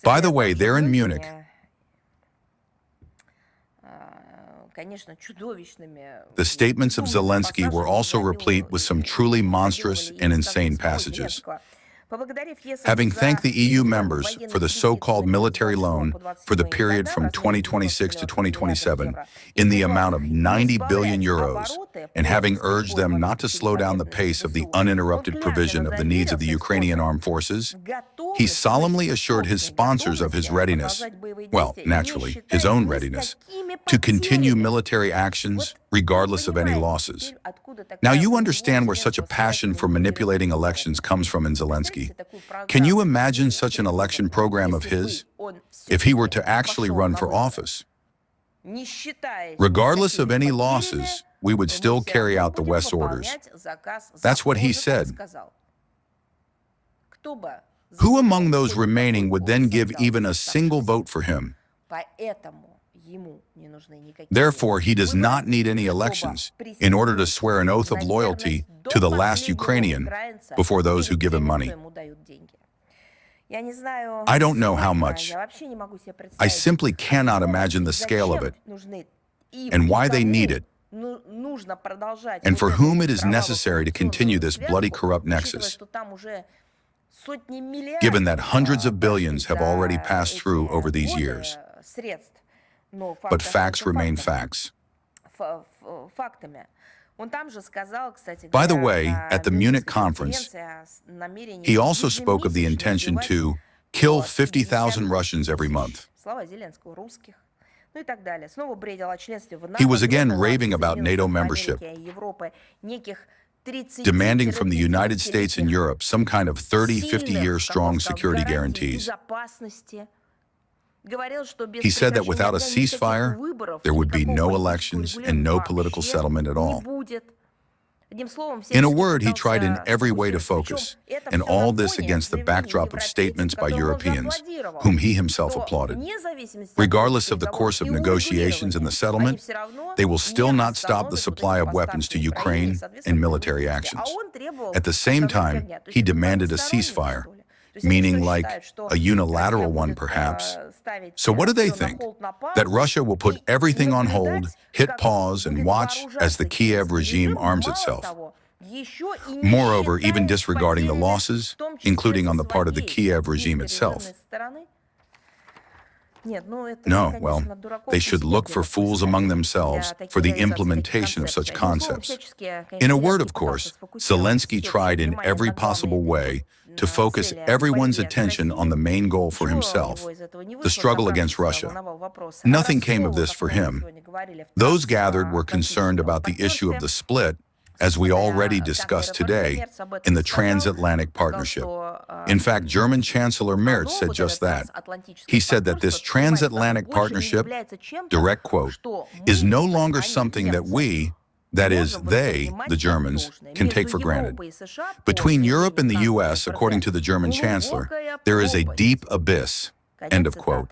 By the way, there in Munich, the statements of Zelensky were also replete with some truly monstrous and insane passages. Having thanked the EU members for the so-called military loan for the period from 2026 to 2027 in the amount of 90 billion euros, and having urged them not to slow down the pace of the uninterrupted provision of the needs of the Ukrainian armed forces, he solemnly assured his sponsors of his readiness, well, naturally, his own readiness, to continue military actions regardless of any losses. Now you understand where such a passion for manipulating elections comes from in Zelensky. Can you imagine such an election program of his if he were to actually run for office? Regardless of any losses, we would still carry out the West's orders. That's what he said. Who among those remaining would then give even a single vote for him? Therefore, he does not need any elections in order to swear an oath of loyalty to the last Ukrainian before those who give him money. I don't know how much. I simply cannot imagine the scale of it and why they need it, and for whom it is necessary to continue this bloody corrupt nexus, given that hundreds of billions have already passed through over these years. But facts remain facts. By the way, at the Munich conference, he also spoke of the intention to kill 50,000 Russians every month. He was again raving about NATO membership, demanding from the United States and Europe some kind of 30, 50-year strong security guarantees. He said that without a ceasefire, there would be no elections and no political settlement at all. In a word, he tried in every way to focus, and all this against the backdrop of statements by Europeans, whom he himself applauded. Regardless of the course of negotiations and the settlement, they will still not stop the supply of weapons to Ukraine and military actions. At the same time, he demanded a ceasefire, meaning like a unilateral one perhaps. So what do they think? That Russia will put everything on hold, hit pause, and watch as the Kiev regime arms itself? Moreover, even disregarding the losses, including on the part of the Kiev regime itself. No, well, they should look for fools among themselves for the implementation of such concepts. In a word, of course, Zelensky tried in every possible way to focus everyone's attention on the main goal for himself, the struggle against Russia. Nothing came of this for him. Those gathered were concerned about the issue of the split, as we already discussed today, in the Transatlantic partnership. In fact, German Chancellor Merz said just that. He said that this Transatlantic partnership, direct quote, is no longer something that we, that is, they, the Germans, can take for granted. Between Europe and the US, according to the German Chancellor, there is a deep abyss, end of quote.